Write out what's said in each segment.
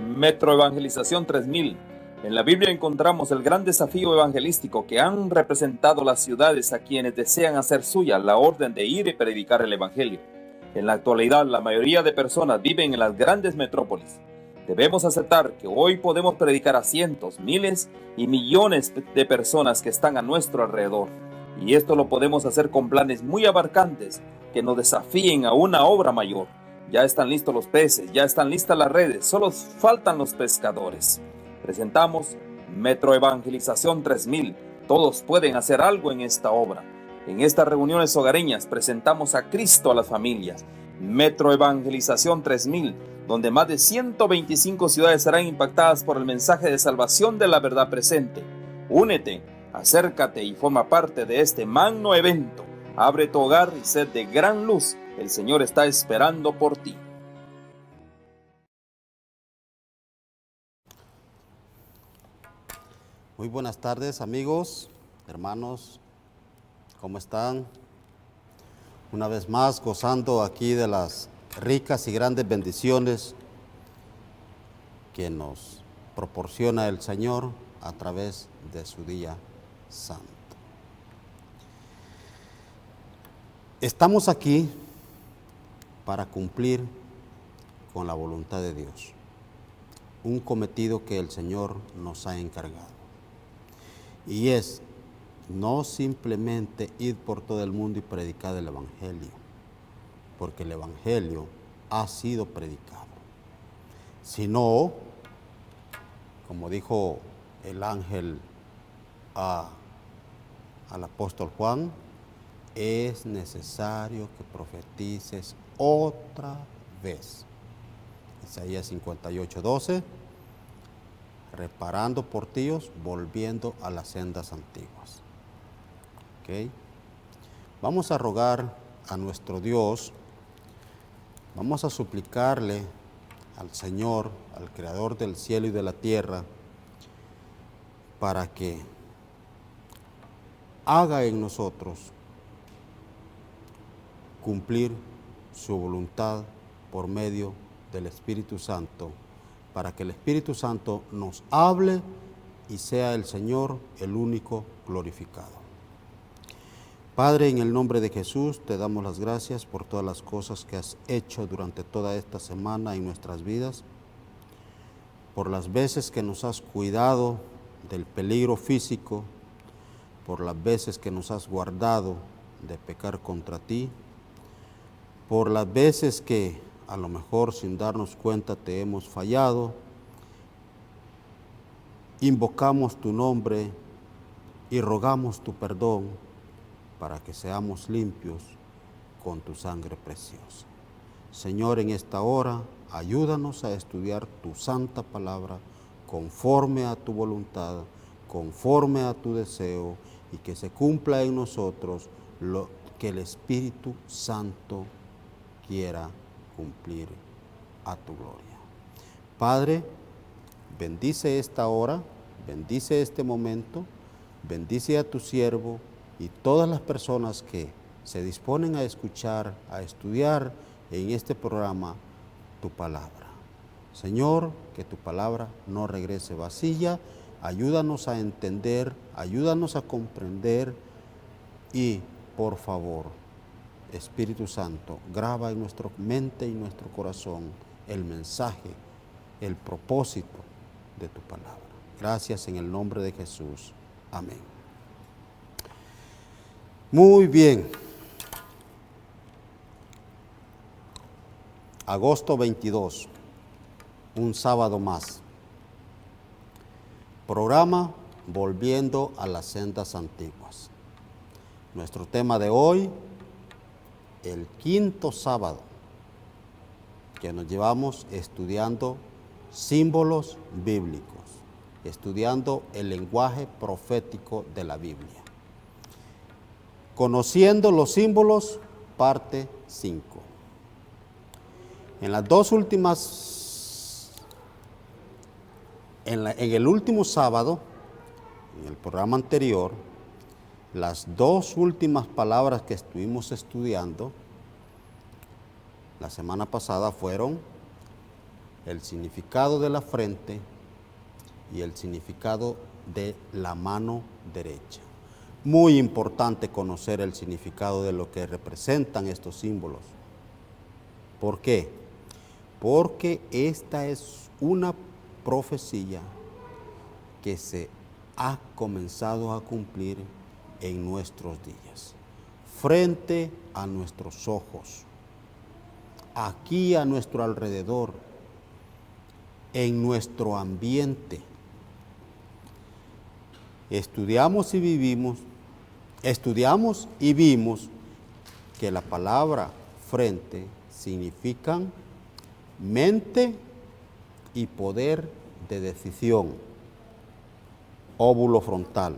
Metro Evangelización 3000. En la Biblia encontramos el gran desafío evangelístico que han representado las ciudades a quienes desean hacer suya la orden de ir y predicar el Evangelio. En la actualidad, la mayoría de personas viven en las grandes metrópolis. Debemos aceptar que hoy podemos predicar a cientos, miles y millones de personas que están a nuestro alrededor. Y esto lo podemos hacer con planes muy abarcantes que nos desafíen a una obra mayor. Ya están listos los peces, ya están listas las redes, solo faltan los pescadores. Presentamos Metro Evangelización 3000. Todos pueden hacer algo en esta obra. En estas reuniones hogareñas presentamos a Cristo a las familias. Metro Evangelización 3000, donde más de 125 ciudades serán impactadas por el mensaje de salvación de la verdad presente. Únete, acércate y forma parte de este magno evento. Abre tu hogar y sed de gran luz. El Señor está esperando por ti. Muy buenas tardes, amigos, hermanos, ¿cómo están? Una vez más gozando aquí de las ricas y grandes bendiciones que nos proporciona el Señor a través de su día santo. Estamos aquí para cumplir con la voluntad de Dios, un cometido que el Señor nos ha encargado. Y es no simplemente ir por todo el mundo y predicar el Evangelio, porque el Evangelio ha sido predicado, sino, como dijo el ángel al apóstol Juan, es necesario que profetices otra vez. Isaías 58:12, reparando portillos, volviendo a las sendas antiguas. ¿Okay? Vamos a rogar a nuestro Dios, vamos a suplicarle al Señor, al Creador del cielo y de la tierra, para que haga en nosotros cumplir su voluntad por medio del Espíritu Santo, para que el Espíritu Santo nos hable y sea el Señor el único glorificado. Padre, en el nombre de Jesús, te damos las gracias por todas las cosas que has hecho durante toda esta semana en nuestras vidas, por las veces que nos has cuidado del peligro físico, por las veces que nos has guardado de pecar contra ti, por las veces que a lo mejor sin darnos cuenta te hemos fallado. Invocamos tu nombre y rogamos tu perdón para que seamos limpios con tu sangre preciosa. Señor, en esta hora, ayúdanos a estudiar tu santa palabra conforme a tu voluntad, conforme a tu deseo, y que se cumpla en nosotros lo que el Espíritu Santo quiera cumplir a tu gloria. Padre, bendice esta hora, bendice este momento, bendice a tu siervo y todas las personas que se disponen a escuchar, a estudiar en este programa tu palabra. Señor, que tu palabra no regrese vacía, ayúdanos a entender, ayúdanos a comprender y, por favor, Espíritu Santo, graba en nuestra mente y nuestro corazón el mensaje, el propósito de tu palabra. Gracias en el nombre de Jesús. Amén. Muy bien. Agosto 22, un sábado más. Programa Volviendo a las sendas antiguas. Nuestro tema de hoy, el quinto sábado que nos llevamos estudiando símbolos bíblicos, estudiando el lenguaje profético de la Biblia. Conociendo los símbolos, parte 5. En las dos últimas, en el último sábado, en el programa anterior, las dos últimas palabras que estuvimos estudiando la semana pasada fueron el significado de la frente y el significado de la mano derecha. Muy importante conocer el significado de lo que representan estos símbolos. ¿Por qué? Porque esta es una profecía que se ha comenzado a cumplir en nuestros días, frente a nuestros ojos, aquí a nuestro alrededor, en nuestro ambiente. Estudiamos y vimos que la palabra frente significan mente y poder de decisión, óvulo frontal.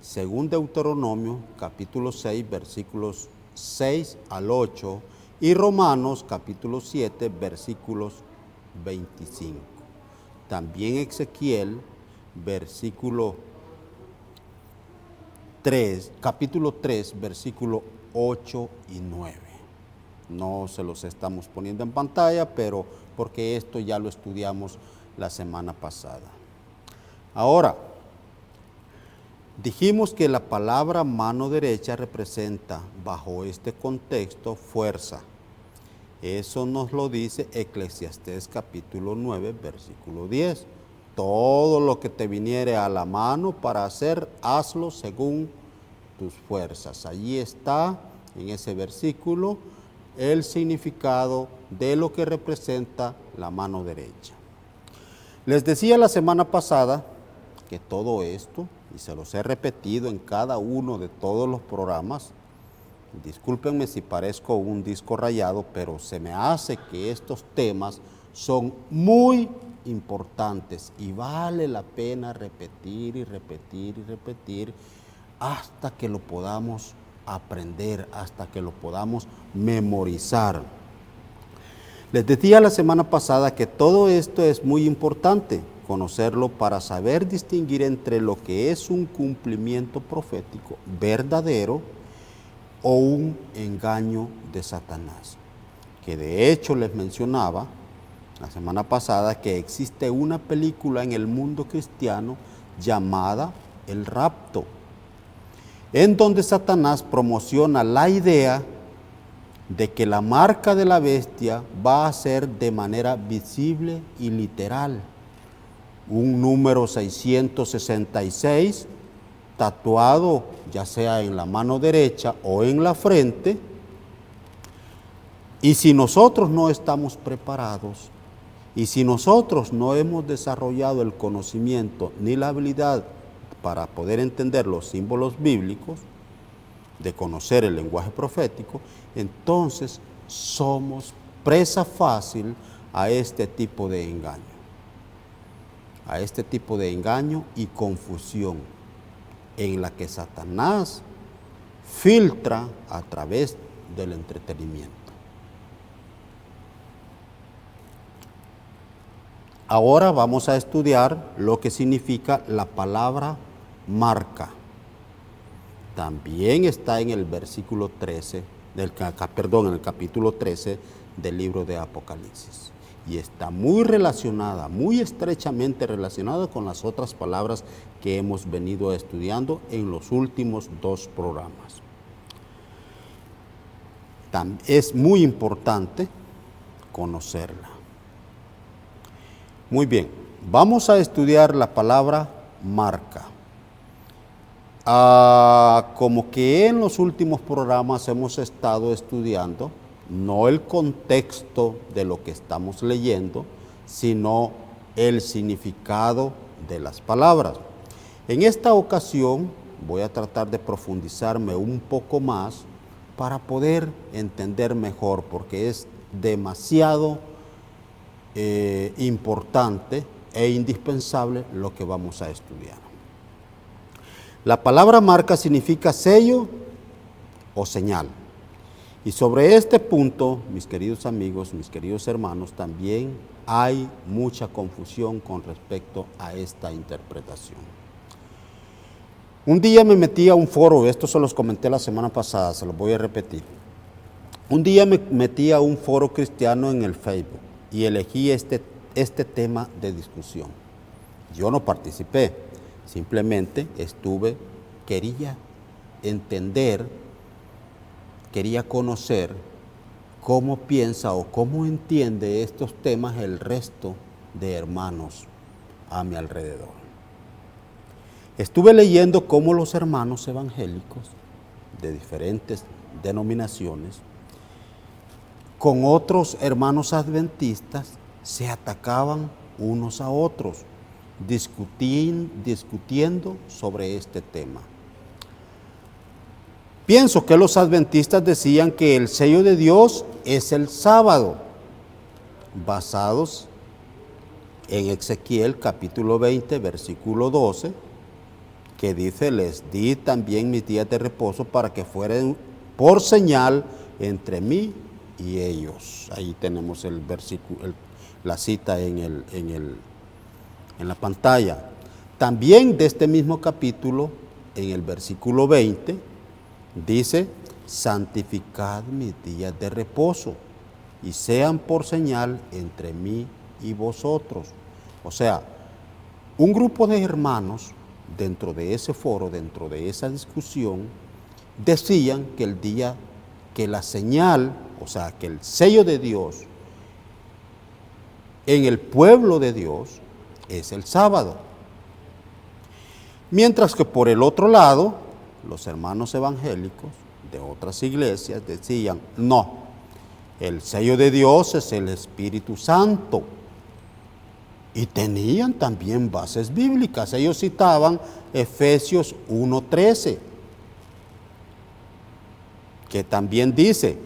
Según Deuteronomio, capítulo 6, versículos 6 al 8, y Romanos, capítulo 7, versículos 25. También Ezequiel, capítulo 3, versículo 8 y 9. No se los estamos poniendo en pantalla, pero porque esto ya lo estudiamos la semana pasada. Ahora, dijimos que la palabra mano derecha representa, bajo este contexto, fuerza. Eso nos lo dice Eclesiastés capítulo 9, versículo 10. Todo lo que te viniere a la mano para hacer, hazlo según tus fuerzas. Allí está, en ese versículo, el significado de lo que representa la mano derecha. Les decía la semana pasada que todo esto, y se los he repetido en cada uno de todos los programas, discúlpenme si parezco un disco rayado, pero se me hace que estos temas son muy importantes y vale la pena repetir y repetir y repetir hasta que lo podamos aprender, hasta que lo podamos memorizar. Les decía la semana pasada que todo esto es muy importante conocerlo para saber distinguir entre lo que es un cumplimiento profético verdadero o un engaño de Satanás. Que de hecho les mencionaba la semana pasada que existe una película en el mundo cristiano llamada El Rapto, en donde Satanás promociona la idea de que la marca de la bestia va a ser de manera visible y literal. Un número 666 tatuado ya sea en la mano derecha o en la frente, y si nosotros no estamos preparados, y si nosotros no hemos desarrollado el conocimiento ni la habilidad para poder entender los símbolos bíblicos, de conocer el lenguaje profético, entonces somos presa fácil a este tipo de engaño. A este tipo de engaño y confusión en la que Satanás filtra a través del entretenimiento. Ahora vamos a estudiar lo que significa la palabra marca. También está en el versículo 13, en el capítulo 13 del libro de Apocalipsis. Y está muy relacionada, muy estrechamente relacionada con las otras palabras que hemos venido estudiando en los últimos 2 programas. Es muy importante conocerla. Muy bien, vamos a estudiar la palabra marca. Como que en los últimos programas hemos estado estudiando, no el contexto de lo que estamos leyendo, sino el significado de las palabras. En esta ocasión voy a tratar de profundizarme un poco más para poder entender mejor, porque es demasiado importante e indispensable lo que vamos a estudiar. La palabra marca significa sello o señal. Y sobre este punto, mis queridos amigos, mis queridos hermanos, también hay mucha confusión con respecto a esta interpretación. Un día me metí a un foro, esto se los comenté la semana pasada, se los voy a repetir. Un día me metí a un foro cristiano en el Facebook y elegí este tema de discusión. Yo no participé, simplemente quería entender, quería conocer cómo piensa o cómo entiende estos temas el resto de hermanos a mi alrededor. Estuve leyendo cómo los hermanos evangélicos de diferentes denominaciones con otros hermanos adventistas se atacaban unos a otros, discutiendo sobre este tema. Pienso que los adventistas decían que el sello de Dios es el sábado, basados en Ezequiel capítulo 20, versículo 12, que dice: les di también mis días de reposo para que fueran por señal entre mí y ellos. Ahí tenemos el versículo, la cita en la pantalla. También de este mismo capítulo, en el versículo 20, dice: santificad mis días de reposo y sean por señal entre mí y vosotros. O sea, un grupo de hermanos dentro de ese foro, dentro de esa discusión, decían que la señal, o sea, que el sello de Dios en el pueblo de Dios es el sábado. Mientras que por el otro lado, los hermanos evangélicos de otras iglesias decían: no, el sello de Dios es el Espíritu Santo. Y tenían también bases bíblicas. Ellos citaban Efesios 1:13, que también dice: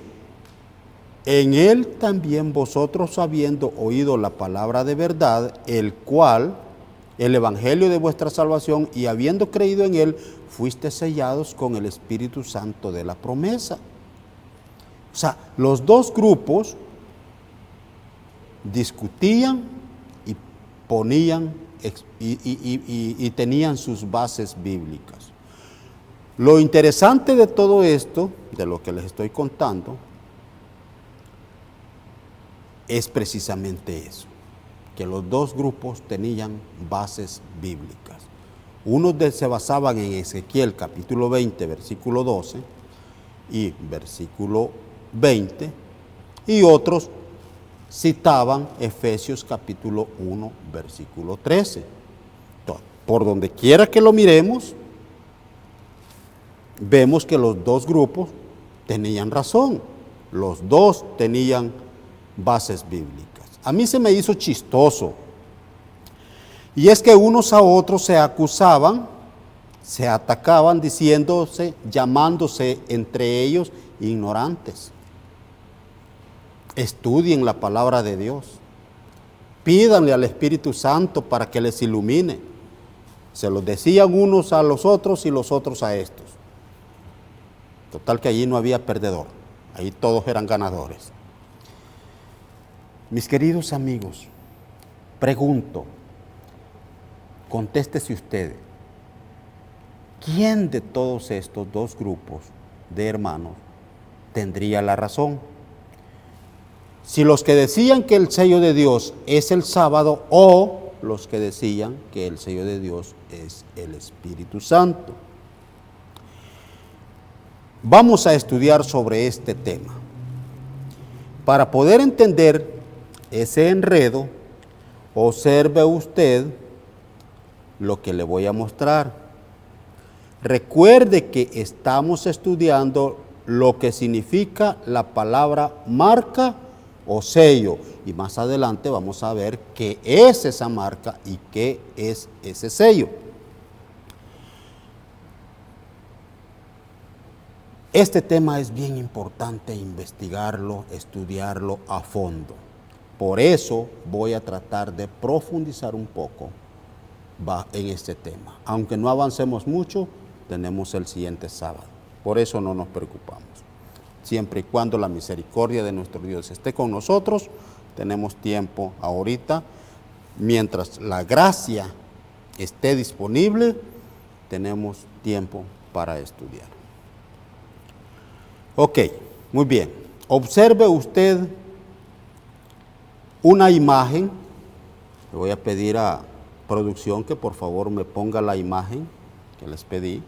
en él también vosotros, habiendo oído la palabra de verdad, el evangelio de vuestra salvación, y habiendo creído en él, fuiste sellados con el Espíritu Santo de la promesa. O sea, los dos grupos discutían y ponían y tenían sus bases bíblicas. Lo interesante de todo esto, de lo que les estoy contando, es precisamente eso, que los dos grupos tenían bases bíblicas. Unos se basaban en Ezequiel capítulo 20, versículo 12 y versículo 20, y otros citaban Efesios capítulo 1, versículo 13. Entonces, por donde quiera que lo miremos, vemos que los dos grupos tenían razón, los dos tenían bases bíblicas. A mí se me hizo chistoso, y es que unos a otros se acusaban, se atacaban, llamándose entre ellos ignorantes. Estudien la palabra de Dios, pídanle al Espíritu Santo para que les ilumine. Se los decían unos a los otros y los otros a estos. Total que allí no había perdedor, ahí todos eran ganadores. Mis queridos amigos, pregunto, contéstese usted, ¿quién de todos estos dos grupos de hermanos tendría la razón? Si los que decían que el sello de Dios es el sábado, o los que decían que el sello de Dios es el Espíritu Santo. Vamos a estudiar sobre este tema. Para poder entender ese enredo, observe usted lo que le voy a mostrar. Recuerde que estamos estudiando lo que significa la palabra marca o sello, y más adelante vamos a ver qué es esa marca y qué es ese sello. Este tema es bien importante investigarlo, estudiarlo a fondo. Por eso voy a tratar de profundizar un poco en este tema. Aunque no avancemos mucho, tenemos el siguiente sábado. Por eso no nos preocupamos. Siempre y cuando la misericordia de nuestro Dios esté con nosotros, tenemos tiempo ahorita. Mientras la gracia esté disponible, tenemos tiempo para estudiar. Ok, muy bien. Observe usted una imagen. Le voy a pedir a producción que por favor me ponga la imagen que les pedí.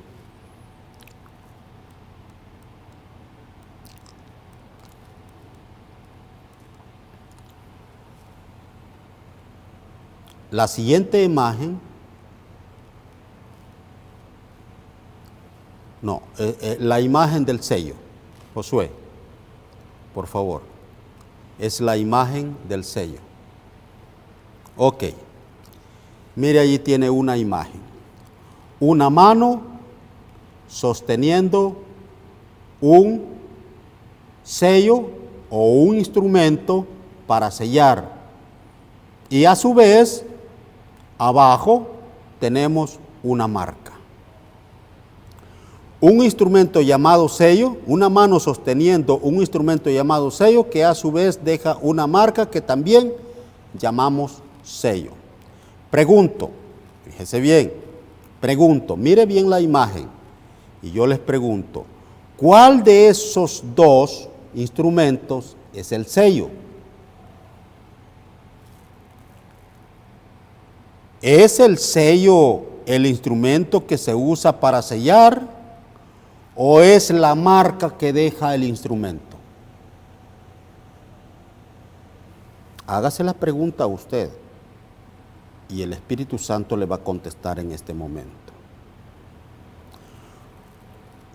La siguiente imagen, la imagen del sello. Josué, por favor, es la imagen del sello. Ok, mire, allí tiene una imagen. Una mano sosteniendo un sello o un instrumento para sellar. Y a su vez, abajo tenemos una marca. Un instrumento llamado sello, una mano sosteniendo un instrumento llamado sello que a su vez deja una marca que también llamamos sello. Pregunto, fíjese bien, mire bien la imagen y yo les pregunto, ¿cuál de esos dos instrumentos es el sello? ¿Es el sello el instrumento que se usa para sellar o es la marca que deja el instrumento? Hágase la pregunta a usted y el Espíritu Santo le va a contestar en este momento.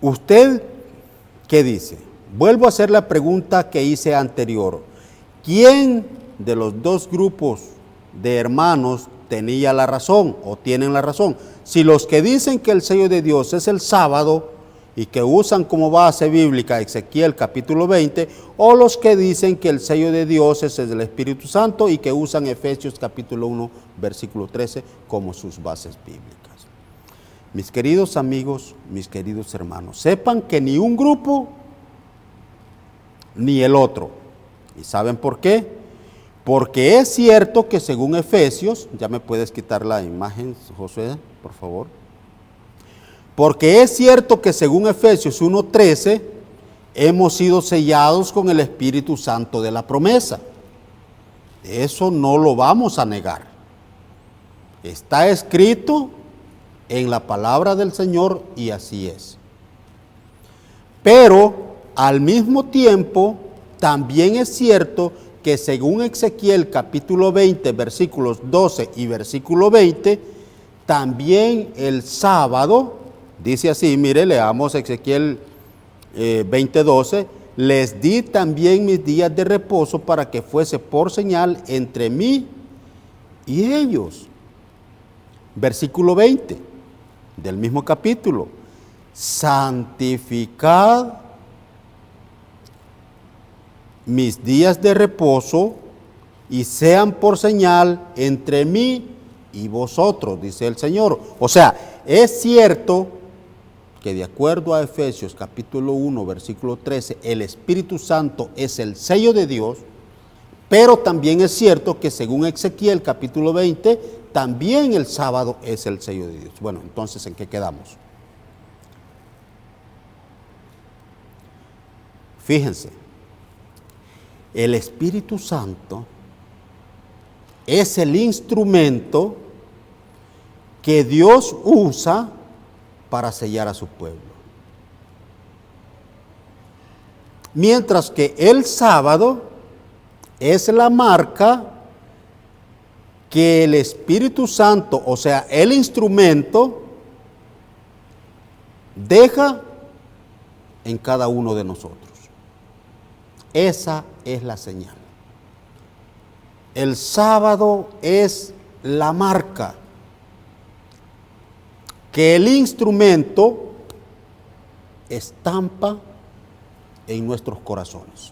¿Usted qué dice? Vuelvo a hacer la pregunta que hice anterior. ¿Quién de los dos grupos de hermanos tenía la razón o tienen la razón? Si los que dicen que el sello de Dios es el sábado y que usan como base bíblica Ezequiel capítulo 20, o los que dicen que el sello de Dios es el Espíritu Santo y que usan Efesios capítulo 1 versículo 13 como sus bases bíblicas. Mis queridos amigos, mis queridos hermanos, sepan que ni un grupo ni el otro. ¿Y saben por qué? Porque es cierto que según Efesios, ya me puedes quitar la imagen, José, por favor. Porque es cierto que según Efesios 1:13, hemos sido sellados con el Espíritu Santo de la promesa. Eso no lo vamos a negar. Está escrito en la palabra del Señor y así es. Pero al mismo tiempo, también es cierto que según Ezequiel capítulo 20, versículos 12 y versículo 20, también el sábado, dice así, mire, leamos Ezequiel 20:12, les di también mis días de reposo para que fuese por señal entre mí y ellos. Versículo 20 del mismo capítulo, santificad mis días de reposo y sean por señal entre mí y vosotros, dice el Señor. O sea, es cierto que de acuerdo a Efesios capítulo 1, versículo 13, el Espíritu Santo es el sello de Dios, pero también es cierto que según Ezequiel capítulo 20, también el sábado es el sello de Dios. Bueno, entonces, ¿en qué quedamos? Fíjense, el Espíritu Santo es el instrumento que Dios usa para sellar a su pueblo. Mientras que el sábado es la marca que el Espíritu Santo, o sea, el instrumento, deja en cada uno de nosotros. Esa es la señal. El sábado es la marca que el instrumento estampa en nuestros corazones.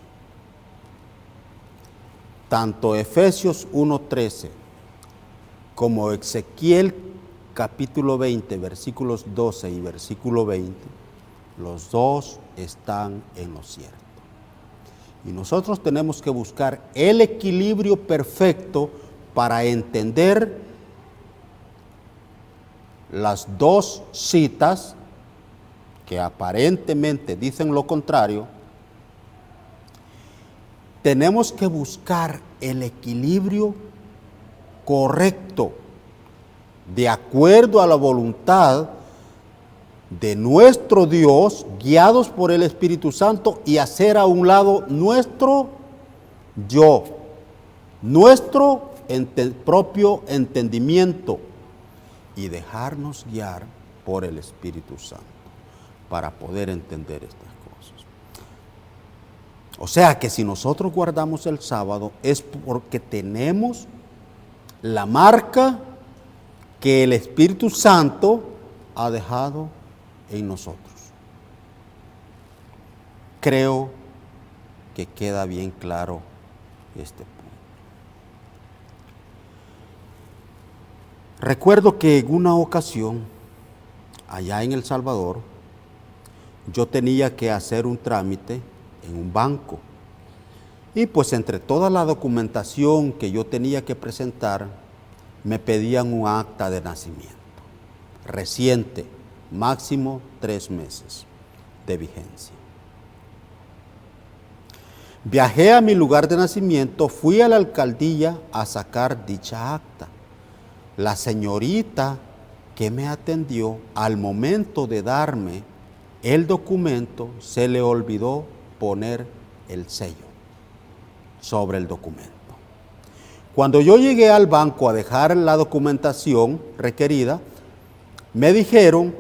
Tanto Efesios 1:13 como Ezequiel capítulo 20, versículos 12 y versículo 20, los dos están en lo cierto. Y nosotros tenemos que buscar el equilibrio perfecto para entender las dos citas que aparentemente dicen lo contrario, tenemos que buscar el equilibrio correcto, de acuerdo a la voluntad de nuestro Dios, guiados por el Espíritu Santo, y hacer a un lado nuestro yo, nuestro propio entendimiento, y dejarnos guiar por el Espíritu Santo para poder entender estas cosas. O sea que si nosotros guardamos el sábado es porque tenemos la marca que el Espíritu Santo ha dejado en nosotros. Creo que queda bien claro este punto. Recuerdo que en una ocasión, allá en El Salvador, yo tenía que hacer un trámite en un banco. Y pues entre toda la documentación que yo tenía que presentar, me pedían un acta de nacimiento, reciente, máximo 3 meses de vigencia. Viajé a mi lugar de nacimiento, fui a la alcaldía a sacar dicha acta. La señorita que me atendió, al momento de darme el documento, se le olvidó poner el sello sobre el documento. Cuando yo llegué al banco a dejar la documentación requerida, me dijeron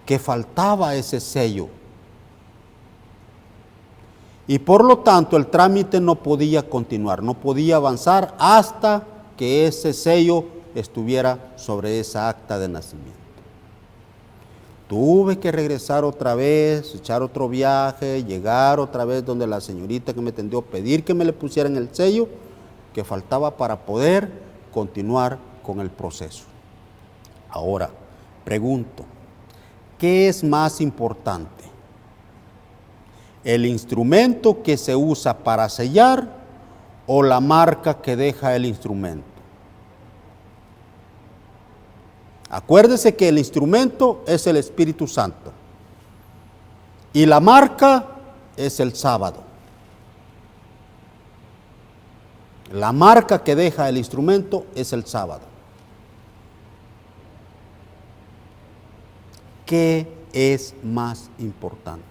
que faltaba ese sello y por lo tanto el trámite no podía continuar, no podía avanzar hasta que ese sello estuviera sobre esa acta de nacimiento. Tuve que regresar otra vez, echar otro viaje, llegar otra vez donde la señorita que me atendió, pedir que me le pusieran el sello que faltaba para poder continuar con el proceso. Ahora, pregunto, ¿qué es más importante? ¿El instrumento que se usa para sellar o la marca que deja el instrumento? Acuérdese que el instrumento es el Espíritu Santo y la marca es el sábado. La marca que deja el instrumento es el sábado. ¿Qué es más importante?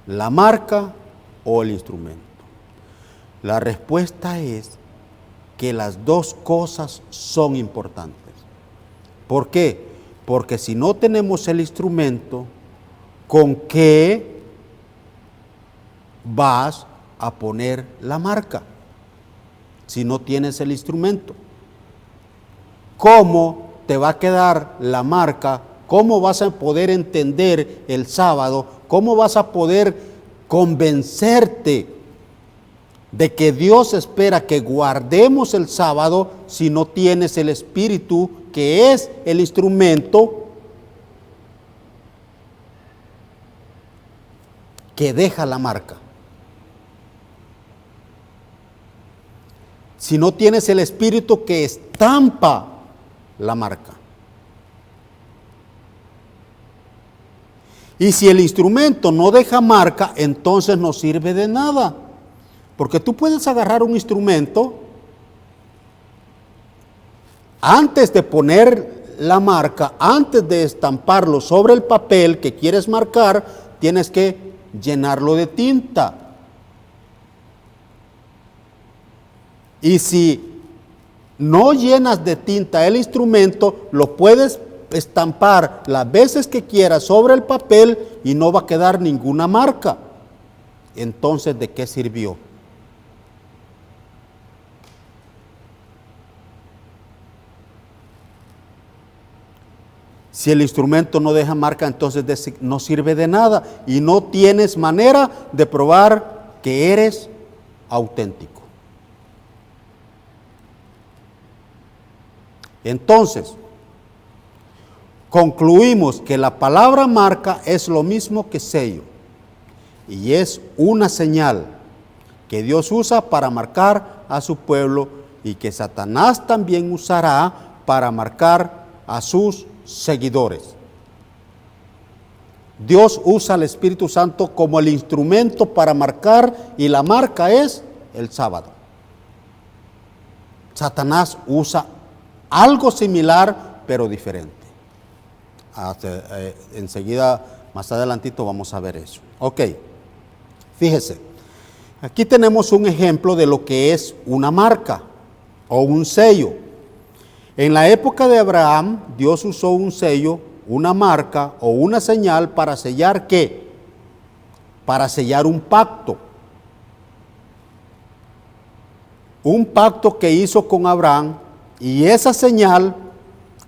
¿La marca o el instrumento? La respuesta es que las dos cosas son importantes. ¿Por qué? Porque si no tenemos el instrumento, ¿con qué vas a poner la marca? Si no tienes el instrumento, ¿cómo te va a quedar la marca? ¿Cómo vas a poder entender el sábado? ¿Cómo vas a poder convencerte de que Dios espera que guardemos el sábado si no tienes el Espíritu, que es el instrumento que deja la marca? Si no tienes el Espíritu que estampa la marca. Y si el instrumento no deja marca, entonces no sirve de nada. Porque tú puedes agarrar un instrumento, antes de poner la marca, antes de estamparlo sobre el papel que quieres marcar, tienes que llenarlo de tinta. Y si no llenas de tinta el instrumento, lo puedes estampar las veces que quieras sobre el papel y no va a quedar ninguna marca. Entonces, ¿de qué sirvió? Si el instrumento no deja marca, entonces no sirve de nada y no tienes manera de probar que eres auténtico. Entonces, concluimos que la palabra marca es lo mismo que sello y es una señal que Dios usa para marcar a su pueblo y que Satanás también usará para marcar a sus seguidores. Dios usa al Espíritu Santo como el instrumento para marcar, y la marca es el sábado. Satanás usa algo similar, pero diferente. Enseguida, más adelantito, vamos a ver eso. Ok, fíjese, aquí tenemos un ejemplo de lo que es una marca o un sello. En la época de Abraham, Dios usó un sello, una marca o una señal para sellar ¿qué? Para sellar un pacto. Un pacto que hizo con Abraham, y esa señal,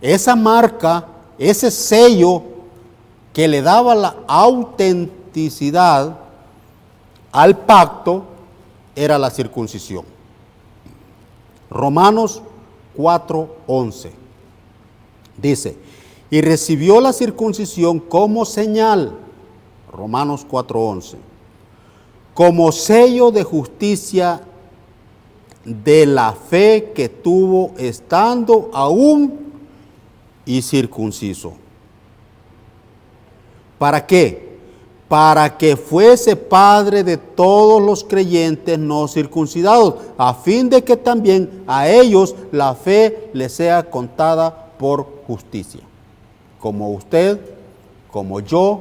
esa marca, ese sello que le daba la autenticidad al pacto era la circuncisión. Romanos 4:11 dice: y recibió la circuncisión como señal, Romanos 4:11, como sello de justicia de la fe que tuvo estando aún incircunciso. ¿Para qué? Para que fuese padre de todos los creyentes no circuncidados, a fin de que también a ellos la fe les sea contada por justicia. Como usted, como yo,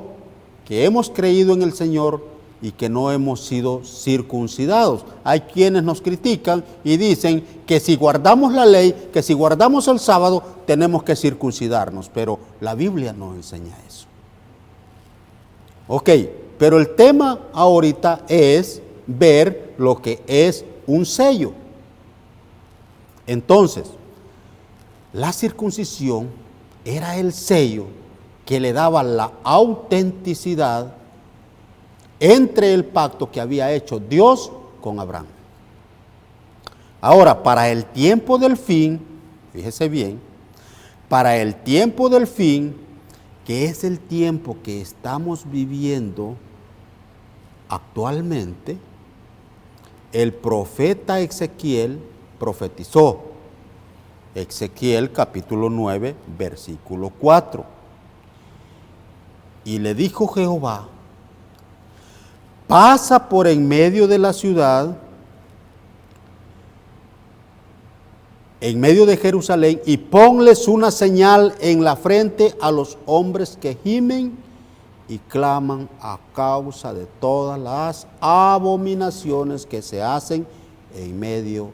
que hemos creído en el Señor y que no hemos sido circuncidados. Hay quienes nos critican y dicen que si guardamos la ley, que si guardamos el sábado, tenemos que circuncidarnos, pero la Biblia no enseña eso. Ok, pero el tema ahorita es ver lo que es un sello. Entonces, la circuncisión era el sello que le daba la autenticidad entre el pacto que había hecho Dios con Abraham. Ahora, para el tiempo del fin, fíjese bien, para el tiempo del fin, que es el tiempo que estamos viviendo actualmente, el profeta Ezequiel profetizó. Ezequiel capítulo 9, versículo 4. Y le dijo Jehová: pasa por en medio de la ciudad, en medio de Jerusalén, y ponles una señal en la frente a los hombres que gimen y claman a causa de todas las abominaciones que se hacen en medio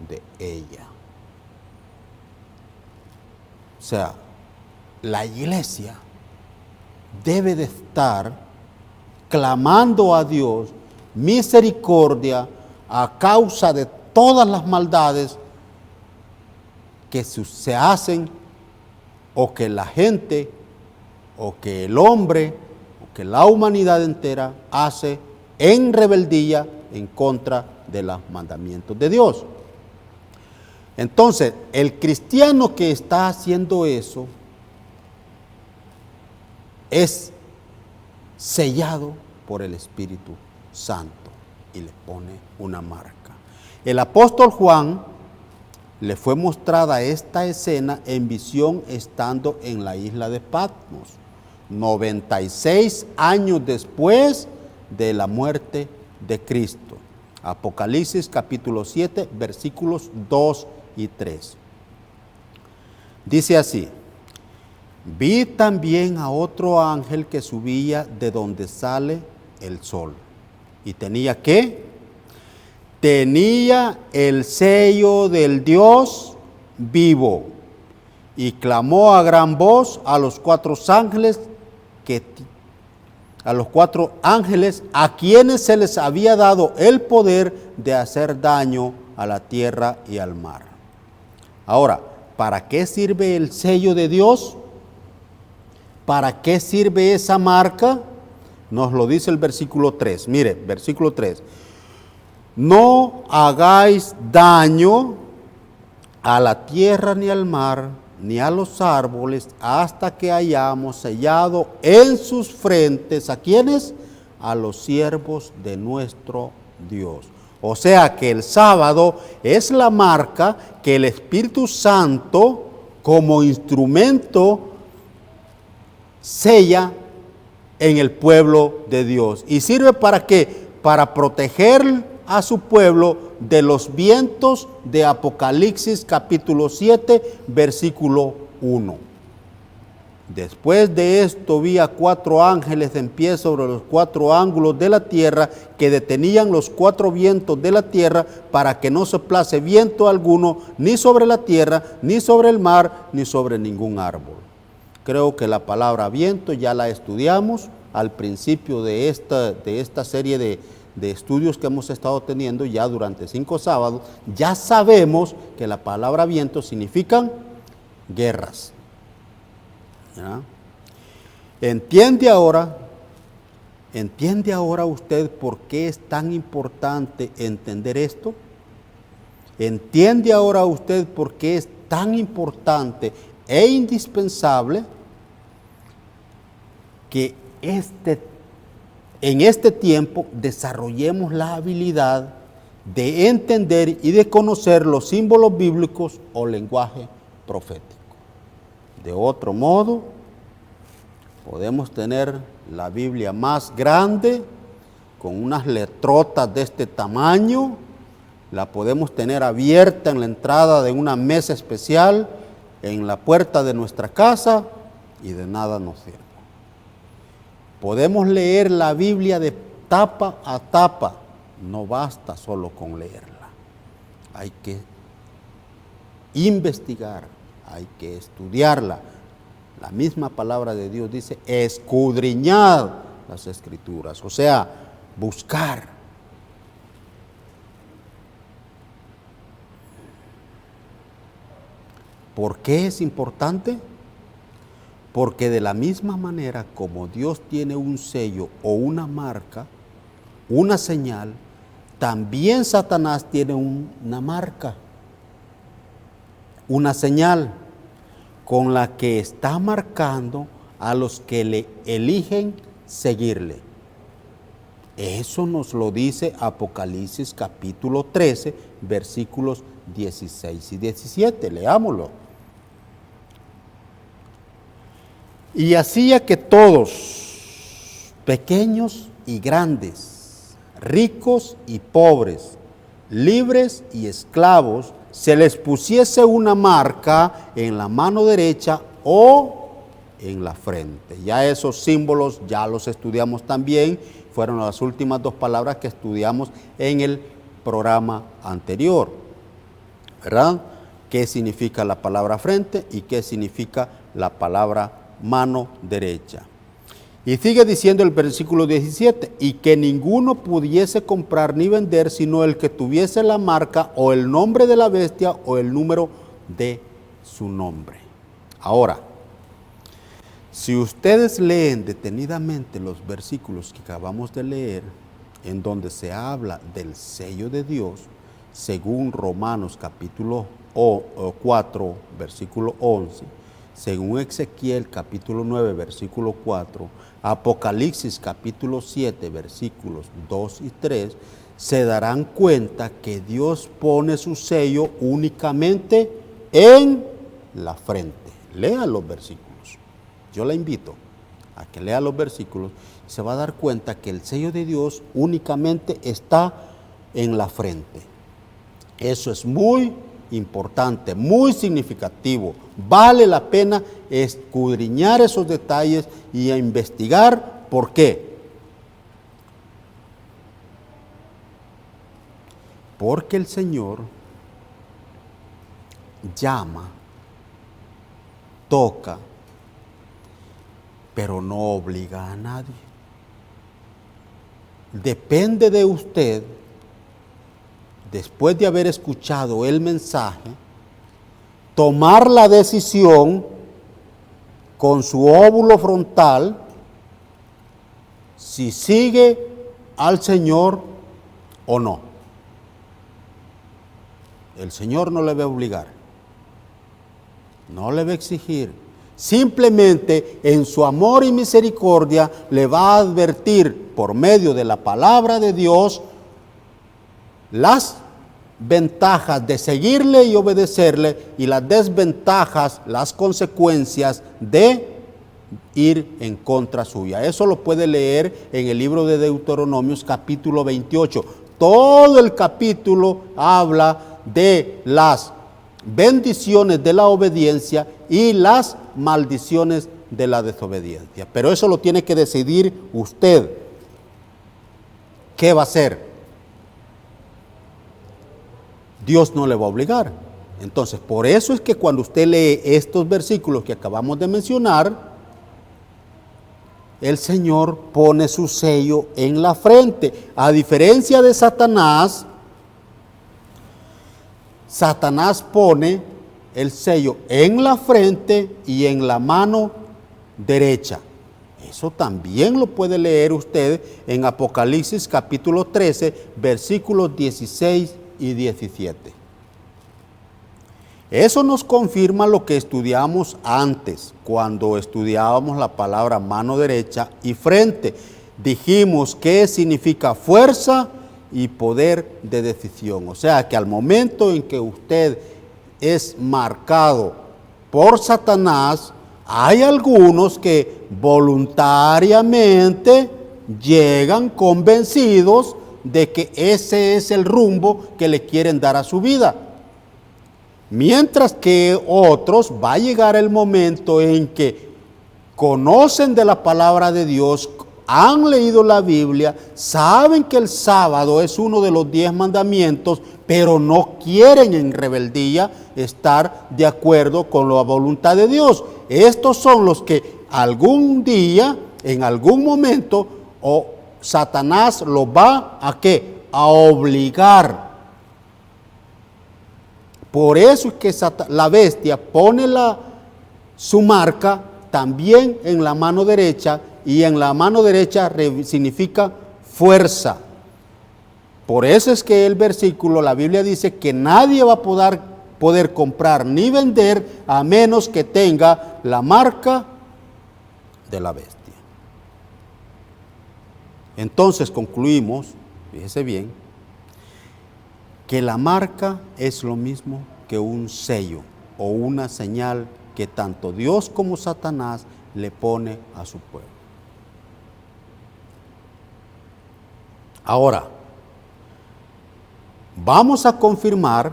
de ella. O sea, la iglesia debe de estar clamando a Dios misericordia a causa de todas las maldades que se hacen, o que la gente, o que el hombre, o que la humanidad entera hace en rebeldía en contra de los mandamientos de Dios. Entonces, el cristiano que está haciendo eso es sellado por el Espíritu Santo y le pone una marca. El apóstol Juan le fue mostrada esta escena en visión estando en la isla de Patmos, 96 años después de la muerte de Cristo. Apocalipsis capítulo 7, versículos 2 y 3. Dice así: vi también a otro ángel que subía de donde sale el sol. ¿Y tenía qué? Tenía el sello del Dios vivo. Y clamó a gran voz a los cuatro ángeles a quienes se les había dado el poder de hacer daño a la tierra y al mar. Ahora, ¿para qué sirve el sello de Dios? ¿Para qué sirve esa marca? Nos lo dice el versículo 3. Mire, versículo 3. No hagáis daño a la tierra ni al mar, ni a los árboles, hasta que hayamos sellado en sus frentes, ¿a quiénes? A los siervos de nuestro Dios. O sea que el sábado es la marca que el Espíritu Santo, como instrumento, sella en el pueblo de Dios. ¿Y sirve para qué? Para proteger a su pueblo de los vientos de Apocalipsis capítulo 7, versículo 1. Después de esto vi a 4 ángeles en pie sobre los 4 ángulos de la tierra, que detenían los 4 vientos de la tierra, para que no soplase viento alguno, ni sobre la tierra, ni sobre el mar, ni sobre ningún árbol. Creo que la palabra viento ya la estudiamos al principio de esta serie de estudios que hemos estado teniendo ya durante 5 sábados. Ya sabemos que la palabra viento significa guerras. ¿Ya? ¿Entiende ahora usted por qué es tan importante entender esto? ¿Entiende ahora usted por qué es tan importante e indispensable que en este tiempo desarrollemos la habilidad de entender y de conocer los símbolos bíblicos o lenguaje profético? De otro modo, podemos tener la Biblia más grande, con unas letrotas de este tamaño, la podemos tener abierta en la entrada de una mesa especial, en la puerta de nuestra casa, y de nada nos sirve. Podemos leer la Biblia de tapa a tapa, no basta solo con leerla, hay que investigar, hay que estudiarla. La misma palabra de Dios dice, escudriñad las Escrituras, o sea, buscar. ¿Por qué es importante? Porque de la misma manera como Dios tiene un sello o una marca, una señal, también Satanás tiene una marca, una señal con la que está marcando a los que le eligen seguirle. Eso nos lo dice Apocalipsis capítulo 13, versículos 16 y 17. Leámoslo. Y hacía que todos, pequeños y grandes, ricos y pobres, libres y esclavos, se les pusiese una marca en la mano derecha o en la frente. Ya esos símbolos ya los estudiamos también, fueron las últimas 2 palabras que estudiamos en el programa anterior, ¿verdad? ¿Qué significa la palabra frente y qué significa la palabra mano derecha? Y sigue diciendo el versículo 17, y que ninguno pudiese comprar ni vender, sino el que tuviese la marca o el nombre de la bestia o el número de su nombre. Ahora, si ustedes leen detenidamente los versículos que acabamos de leer, en donde se habla del sello de Dios, según Romanos capítulo 4, versículo 11, según Ezequiel capítulo 9, versículo 4, Apocalipsis capítulo 7, versículos 2 y 3, se darán cuenta que Dios pone su sello únicamente en la frente. Lea los versículos. Yo le invito a que lea los versículos. Se va a dar cuenta que el sello de Dios únicamente está en la frente. Eso es muy importante, muy significativo. Vale la pena escudriñar esos detalles y a investigar por qué. Porque el Señor llama, toca, pero no obliga a nadie. Depende de usted, después de haber escuchado el mensaje, tomar la decisión con su óvulo frontal si sigue al Señor o no. El Señor no le va a obligar, no le va a exigir. Simplemente en su amor y misericordia le va a advertir por medio de la palabra de Dios las ventajas de seguirle y obedecerle y las desventajas, las consecuencias de ir en contra suya. Eso lo puede leer en el libro de Deuteronomios capítulo 28. Todo el capítulo habla de las bendiciones de la obediencia y las maldiciones de la desobediencia. Pero eso lo tiene que decidir usted. ¿Qué va a hacer? Dios no le va a obligar. Entonces, por eso es que cuando usted lee estos versículos que acabamos de mencionar, el Señor pone su sello en la frente. A diferencia de Satanás, Satanás pone el sello en la frente y en la mano derecha. Eso también lo puede leer usted en Apocalipsis capítulo 13, versículos 16 y 17. Eso nos confirma lo que estudiamos antes, cuando estudiábamos la palabra mano derecha y frente. Dijimos que significa fuerza y poder de decisión. O sea que al momento en que usted es marcado por Satanás, hay algunos que voluntariamente llegan convencidos de que ese es el rumbo que le quieren dar a su vida. Mientras que otros va a llegar el momento en que conocen de la palabra de Dios, han leído la Biblia, saben que el sábado es uno de los 10 mandamientos, pero no quieren en rebeldía estar de acuerdo con la voluntad de Dios. Estos son los que algún día, en algún momento, Satanás los va ¿a qué? A obligar. Por eso es que la bestia pone su marca también en la mano derecha, y en la mano derecha significa fuerza. Por eso es que el versículo, la Biblia dice que nadie va a poder comprar ni vender a menos que tenga la marca de la bestia. Entonces concluimos, fíjese bien, que la marca es lo mismo que un sello o una señal que tanto Dios como Satanás le pone a su pueblo. Ahora, vamos a confirmar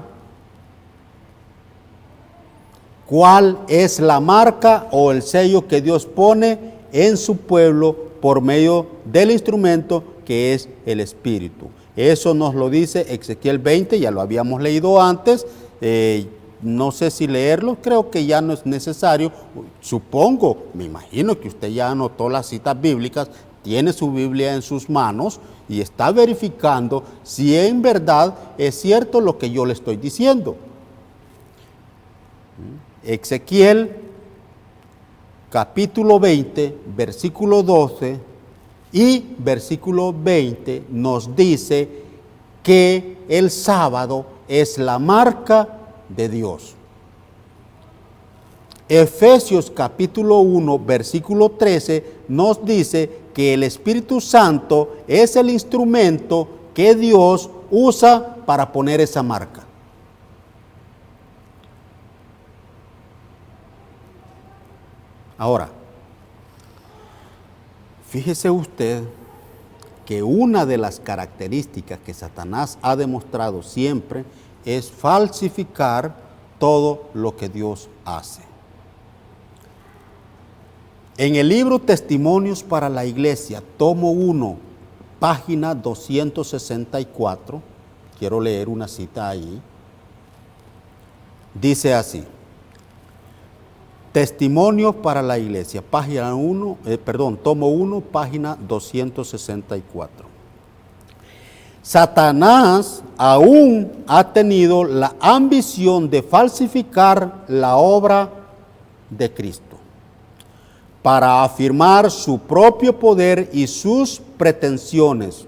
cuál es la marca o el sello que Dios pone en su pueblo por medio del instrumento que es el Espíritu. Eso nos lo dice Ezequiel 20, ya lo habíamos leído antes, no sé si leerlo, creo que ya no es necesario, supongo, me imagino que usted ya anotó las citas bíblicas, tiene su Biblia en sus manos y está verificando si en verdad es cierto lo que yo le estoy diciendo. Ezequiel capítulo 20, versículo 12 y versículo 20 nos dice que el sábado es la marca de Dios. Efesios capítulo 1, versículo 13 nos dice que el Espíritu Santo es el instrumento que Dios usa para poner esa marca. Ahora, fíjese usted que una de las características que Satanás ha demostrado siempre es falsificar todo lo que Dios hace. En el libro Testimonios para la Iglesia, tomo 1, página 264, quiero leer una cita ahí, dice así: Testimonios para la Iglesia, tomo 1, página 264. Satanás aún ha tenido la ambición de falsificar la obra de Cristo para afirmar su propio poder y sus pretensiones.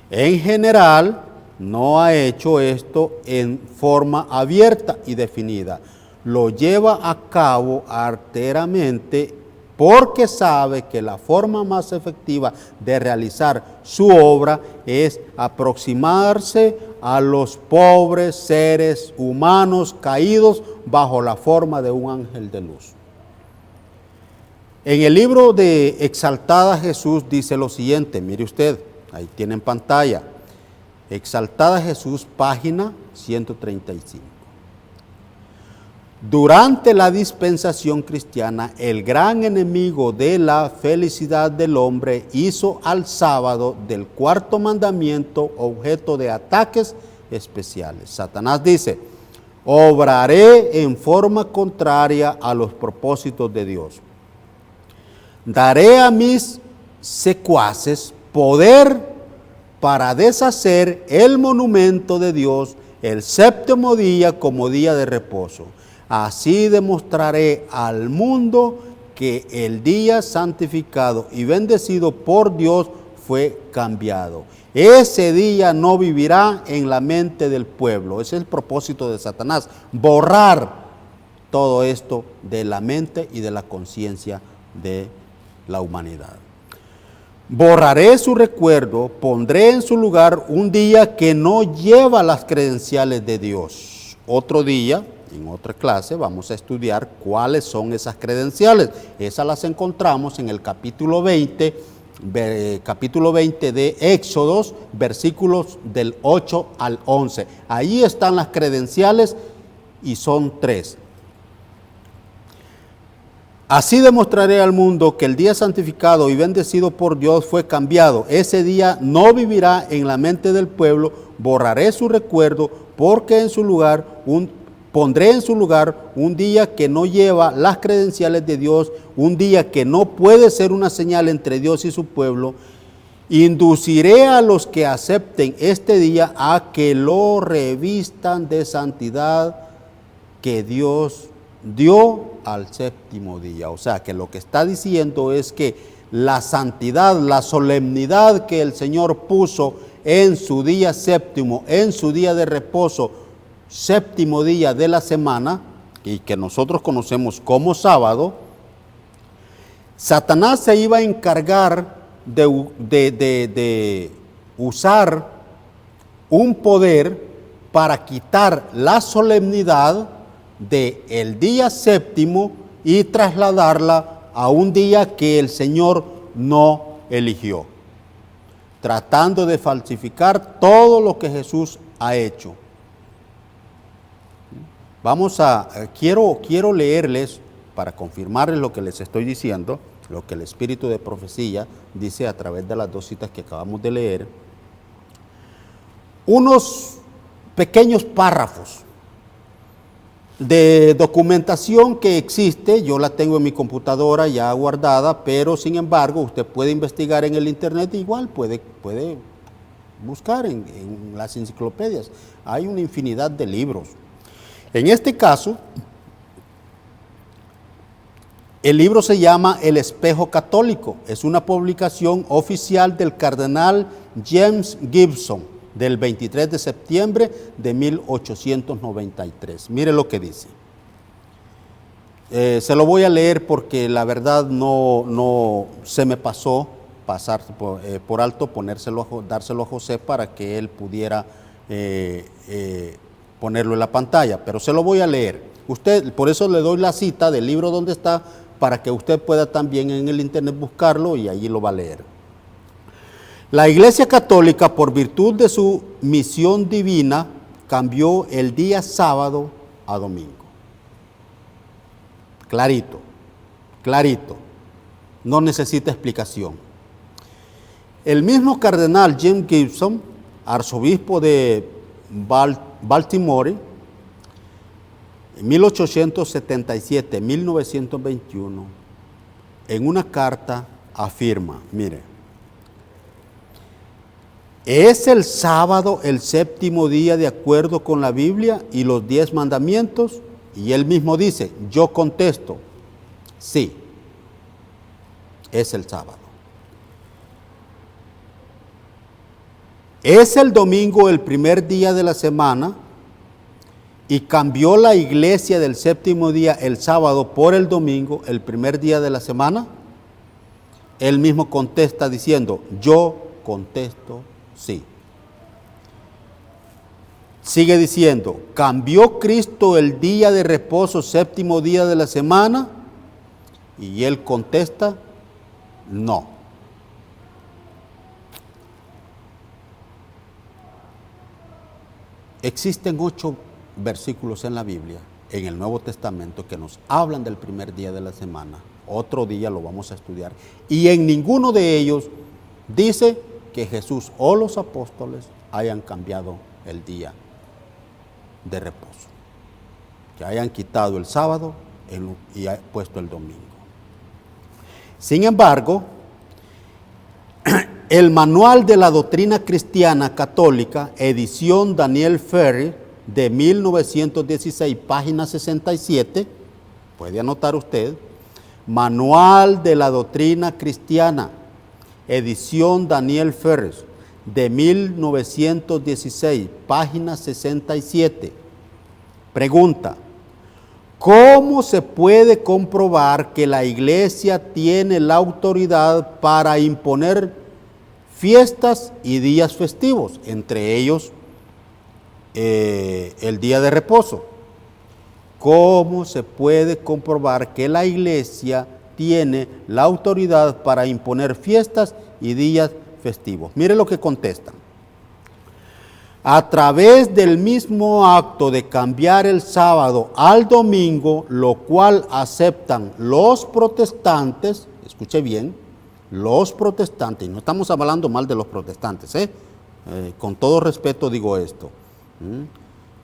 En general, no ha hecho esto en forma abierta y definida. Lo lleva a cabo arteramente porque sabe que la forma más efectiva de realizar su obra es aproximarse a los pobres seres humanos caídos bajo la forma de un ángel de luz. En el libro de Exaltada Jesús dice lo siguiente, mire usted, ahí tiene en pantalla, Exaltada Jesús, página 135. Durante la dispensación cristiana, el gran enemigo de la felicidad del hombre hizo al sábado del cuarto mandamiento objeto de ataques especiales. Satanás dice, obraré en forma contraria a los propósitos de Dios. Daré a mis secuaces poder para deshacer el monumento de Dios el séptimo día como día de reposo. Así demostraré al mundo que el día santificado y bendecido por Dios fue cambiado. Ese día no vivirá en la mente del pueblo. Ese es el propósito de Satanás, borrar todo esto de la mente y de la conciencia de la humanidad. Borraré su recuerdo, pondré en su lugar un día que no lleva las credenciales de Dios. Otro día, en otra clase, vamos a estudiar cuáles son esas credenciales. Esas las encontramos en el capítulo 20 de Éxodos, versículos del 8 al 11. Ahí están las credenciales y son 3. Así demostraré al mundo que el día santificado y bendecido por Dios fue cambiado. Ese día no vivirá en la mente del pueblo, borraré su recuerdo, porque pondré en su lugar un día que no lleva las credenciales de Dios, un día que no puede ser una señal entre Dios y su pueblo. Induciré a los que acepten este día a que lo revistan de santidad que Dios dio al séptimo día. O sea, que lo que está diciendo es que la santidad, la solemnidad que el Señor puso en su día séptimo, en su día de reposo, séptimo día de la semana, y que nosotros conocemos como sábado, Satanás se iba a encargar de usar un poder para quitar la solemnidad del día séptimo y trasladarla a un día que el Señor no eligió, tratando de falsificar todo lo que Jesús ha hecho. Quiero leerles, para confirmarles lo que les estoy diciendo, lo que el Espíritu de Profecía dice a través de las 2 citas que acabamos de leer, unos pequeños párrafos de documentación que existe. Yo la tengo en mi computadora ya guardada, pero sin embargo usted puede investigar en el internet, igual puede buscar en las enciclopedias. Hay una infinidad de libros. En este caso, el libro se llama El Espejo Católico. Es una publicación oficial del cardenal James Gibson, del 23 de septiembre de 1893. Mire lo que dice. Se lo voy a leer porque la verdad no se me pasó pasar por alto, dárselo a José para que él pudiera ponerlo en la pantalla, pero se lo voy a leer. Por eso le doy la cita del libro donde está, para que usted pueda también en el internet buscarlo y allí lo va a leer. La Iglesia Católica, por virtud de su misión divina, cambió el día sábado a domingo. Clarito, clarito, no necesita explicación. El mismo cardenal James Gibson, arzobispo de Baltimore, en 1877-1921, en una carta afirma, mire, ¿es el sábado el séptimo día de acuerdo con la Biblia y los 10 mandamientos? Y él mismo dice, yo contesto, sí, es el sábado. ¿Es el domingo el primer día de la semana y cambió la iglesia del séptimo día, el sábado, por el domingo, el primer día de la semana? Él mismo contesta diciendo, yo contesto sí. Sigue diciendo, ¿cambió Cristo el día de reposo, séptimo día de la semana? Y él contesta, no. Existen 8 versículos en la Biblia, en el Nuevo Testamento, que nos hablan del primer día de la semana. Otro día lo vamos a estudiar. Y en ninguno de ellos dice que Jesús o los apóstoles hayan cambiado el día de reposo, que hayan quitado el sábado y puesto el domingo. Sin embargo, el Manual de la Doctrina Cristiana Católica, edición Daniel Ferry, de 1916, página 67, puede anotar usted, Manual de la Doctrina Cristiana, edición Daniel Ferry, de 1916, página 67. Pregunta: ¿cómo se puede comprobar que la Iglesia tiene la autoridad para imponer fiestas y días festivos, entre ellos el día de reposo? ¿Cómo se puede comprobar que la Iglesia tiene la autoridad para imponer fiestas y días festivos? Mire lo que contestan. A través del mismo acto de cambiar el sábado al domingo, lo cual aceptan los protestantes, escuche bien, los protestantes, y no estamos hablando mal de los protestantes, con todo respeto digo esto,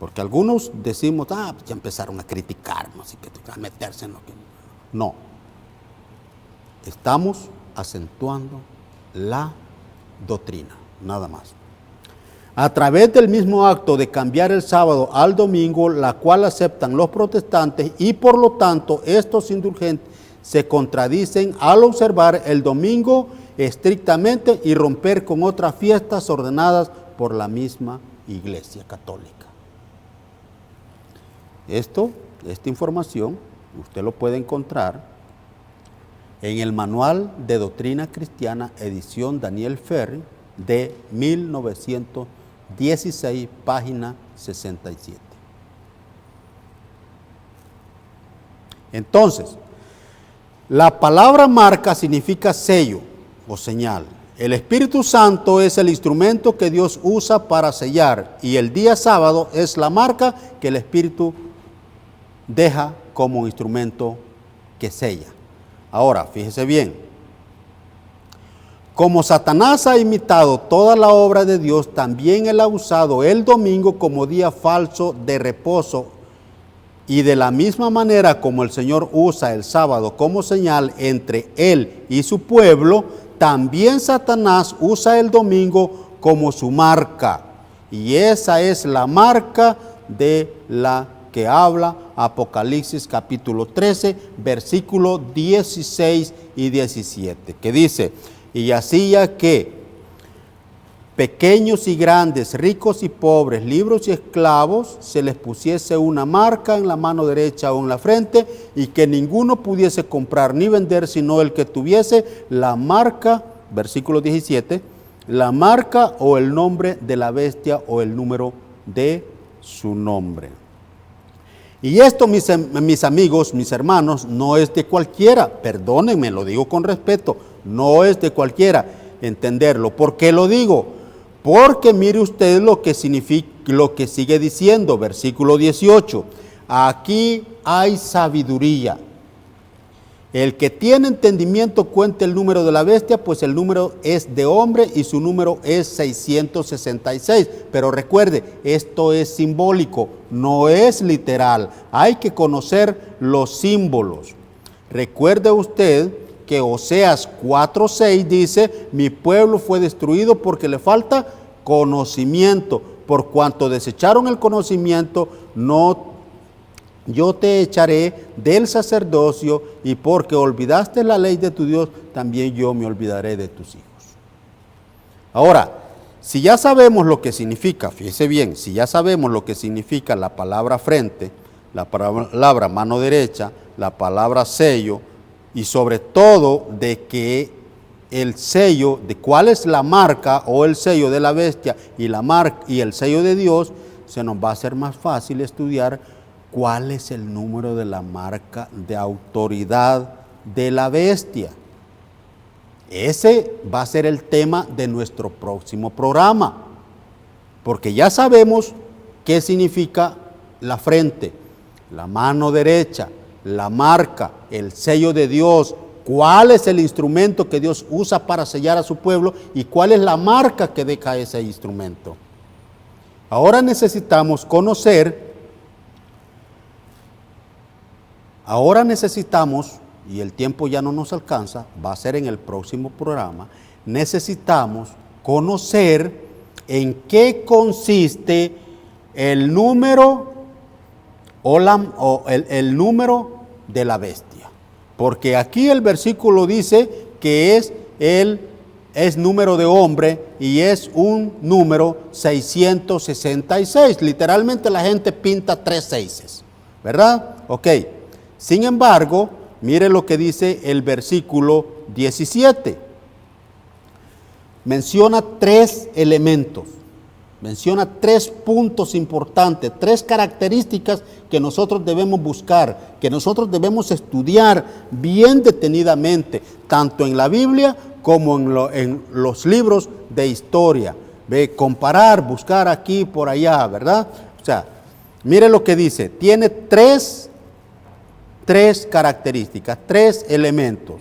porque algunos decimos, ya empezaron a criticarnos y a meterse en lo que... No, estamos acentuando la doctrina, nada más. A través del mismo acto de cambiar el sábado al domingo, la cual aceptan los protestantes, y por lo tanto estos indulgentes se contradicen al observar el domingo estrictamente y romper con otras fiestas ordenadas por la misma Iglesia Católica. Esta información usted lo puede encontrar en el Manual de Doctrina Cristiana, edición Daniel Ferry, de 1916, página 67. Entonces, la palabra marca significa sello o señal. El Espíritu Santo es el instrumento que Dios usa para sellar, y el día sábado es la marca que el Espíritu deja como instrumento que sella. Ahora, fíjese bien, como Satanás ha imitado toda la obra de Dios, también él ha usado el domingo como día falso de reposo. Y de la misma manera como el Señor usa el sábado como señal entre Él y su pueblo, también Satanás usa el domingo como su marca. Y esa es la marca de la que habla Apocalipsis capítulo 13, versículos 16 y 17, que dice: y hacía que pequeños y grandes, ricos y pobres, libres y esclavos, se les pusiese una marca en la mano derecha o en la frente, y que ninguno pudiese comprar ni vender, sino el que tuviese la marca, versículo 17, la marca o el nombre de la bestia o el número de su nombre. Y esto, mis amigos, mis hermanos, no es de cualquiera, perdónenme, lo digo con respeto, no es de cualquiera entenderlo. ¿Por qué lo digo? Porque mire usted lo que significa, lo que sigue diciendo, versículo 18. Aquí hay sabiduría. El que tiene entendimiento cuente el número de la bestia, pues el número es de hombre y su número es 666. Pero recuerde, esto es simbólico, no es literal. Hay que conocer los símbolos. Recuerde usted que Oseas 4:6 dice: mi pueblo fue destruido porque le falta conocimiento. Por cuanto desecharon el conocimiento, yo te echaré del sacerdocio, y porque olvidaste la ley de tu Dios, también yo me olvidaré de tus hijos. Ahora, si ya sabemos lo que significa, fíjese bien, si ya sabemos lo que significa la palabra frente, la palabra mano derecha, la palabra sello, y sobre todo de que el sello, de cuál es la marca o el sello de la bestia y el sello de Dios, se nos va a hacer más fácil estudiar cuál es el número de la marca de autoridad de la bestia. Ese va a ser el tema de nuestro próximo programa, porque ya sabemos qué significa la frente, la mano derecha, la marca, el sello de Dios, cuál es el instrumento que Dios usa para sellar a su pueblo y cuál es la marca que deja ese instrumento. Ahora necesitamos conocer, y el tiempo ya no nos alcanza, va a ser en el próximo programa, necesitamos conocer en qué consiste el número el número de la bestia. Porque aquí el versículo dice que es número de hombre y es un número 666. Literalmente la gente pinta 3 seises, ¿verdad? Ok. Sin embargo, mire lo que dice el versículo 17. Menciona 3 elementos. Menciona 3 puntos importantes, 3 características que nosotros debemos buscar, que nosotros debemos estudiar bien detenidamente, tanto en la Biblia como en los libros de historia. Ve, comparar, buscar aquí, por allá, ¿verdad? O sea, mire lo que dice, tiene 3 características, 3 elementos.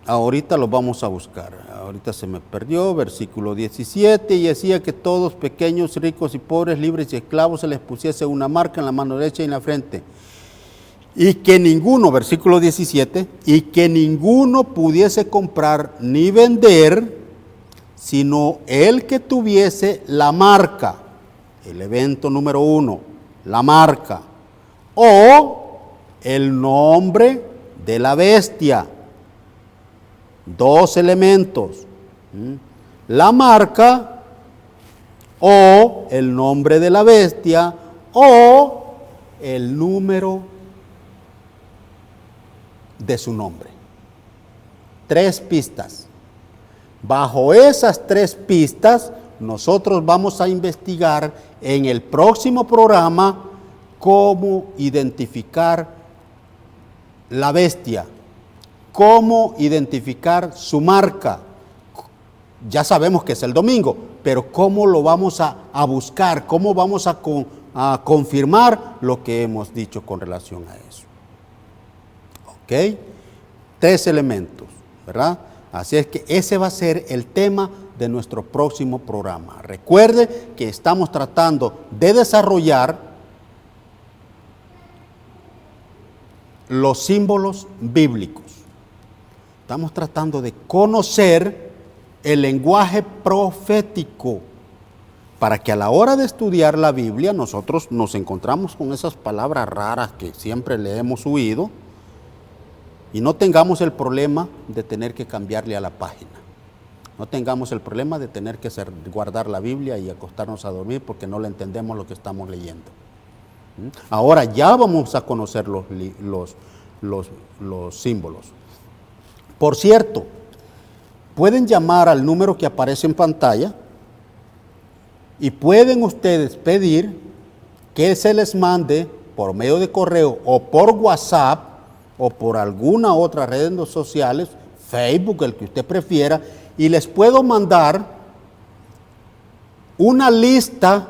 Ahorita los vamos a buscar. Ahorita se me perdió, versículo 17, y decía que todos, pequeños, ricos y pobres, libres y esclavos, se les pusiese una marca en la mano derecha y en la frente. Y que ninguno, versículo 17, y que ninguno pudiese comprar ni vender, sino el que tuviese la marca, el evento número 1, la marca, o el nombre de la bestia. 2 elementos, la marca o el nombre de la bestia o el número de su nombre. 3 pistas. Bajo esas 3 pistas nosotros vamos a investigar en el próximo programa cómo identificar la bestia, cómo identificar su marca. Ya sabemos que es el domingo, pero cómo lo vamos a buscar, cómo vamos a confirmar lo que hemos dicho con relación a eso. ¿Ok? 3 elementos, ¿verdad? Así es que ese va a ser el tema de nuestro próximo programa. Recuerde que estamos tratando de desarrollar los símbolos bíblicos. Estamos tratando de conocer el lenguaje profético para que a la hora de estudiar la Biblia nosotros nos encontramos con esas palabras raras que siempre le hemos oído y no tengamos el problema de tener que cambiarle a la página. No tengamos el problema de tener que guardar la Biblia y acostarnos a dormir porque no le entendemos lo que estamos leyendo. Ahora ya vamos a conocer los símbolos. Por cierto, pueden llamar al número que aparece en pantalla y pueden ustedes pedir que se les mande por medio de correo o por WhatsApp o por alguna otra red sociales, Facebook, el que usted prefiera, y les puedo mandar una lista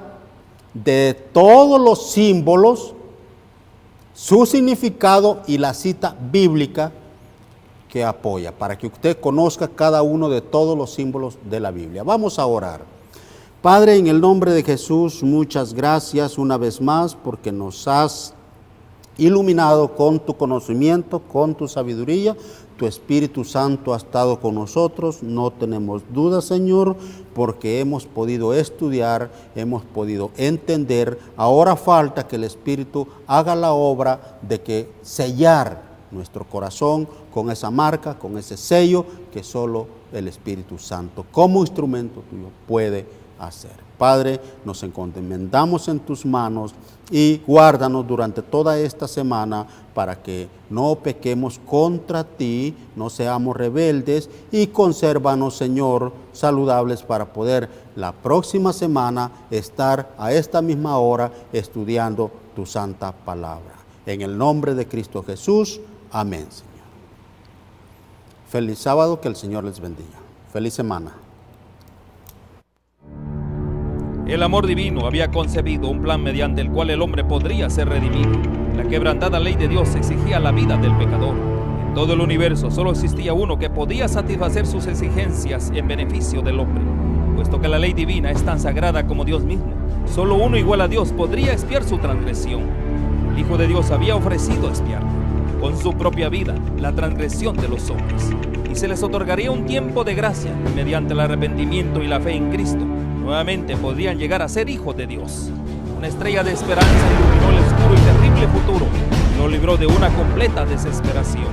de todos los símbolos, su significado y la cita bíblica que apoya, para que usted conozca cada uno de todos los símbolos de la Biblia. Vamos a orar. Padre, en el nombre de Jesús, muchas gracias una vez más porque nos has iluminado con tu conocimiento, con tu sabiduría. Tu Espíritu Santo ha estado con nosotros, no tenemos duda, Señor, porque hemos podido estudiar, hemos podido entender. Ahora falta que el Espíritu haga la obra de que sellar nuestro corazón con esa marca, con ese sello que solo el Espíritu Santo, como instrumento tuyo, puede hacer. Padre, nos encomendamos en tus manos y guárdanos durante toda esta semana para que no pequemos contra ti, no seamos rebeldes y consérvanos, Señor, saludables para poder la próxima semana estar a esta misma hora estudiando tu santa palabra. En el nombre de Cristo Jesús, amén, Señor. Feliz sábado, que el Señor les bendiga. Feliz semana. El amor divino había concebido un plan mediante el cual el hombre podría ser redimido. La quebrantada ley de Dios exigía la vida del pecador. En todo el universo solo existía uno que podía satisfacer sus exigencias en beneficio del hombre. Puesto que la ley divina es tan sagrada como Dios mismo, solo uno igual a Dios podría expiar su transgresión. El Hijo de Dios había ofrecido expiar con su propia vida la transgresión de los hombres, y se les otorgaría un tiempo de gracia mediante el arrepentimiento y la fe en Cristo. Nuevamente podrían llegar a ser hijos de Dios. Una estrella de esperanza iluminó el oscuro y terrible futuro y lo libró de una completa desesperación.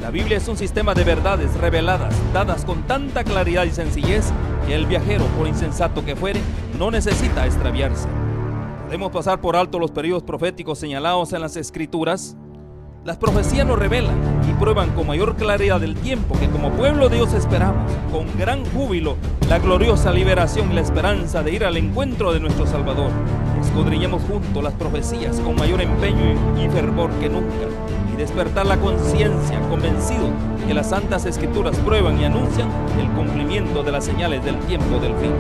La Biblia es un sistema de verdades reveladas, dadas con tanta claridad y sencillez, que el viajero, por insensato que fuere, no necesita extraviarse. Podemos pasar por alto los periodos proféticos señalados en las Escrituras. Las profecías nos revelan y prueban con mayor claridad el tiempo que como pueblo de Dios esperamos, con gran júbilo, la gloriosa liberación y la esperanza de ir al encuentro de nuestro Salvador. Escudriñemos juntos las profecías con mayor empeño y fervor que nunca, y despertar la conciencia convencido que las Santas Escrituras prueban y anuncian el cumplimiento de las señales del tiempo del fin.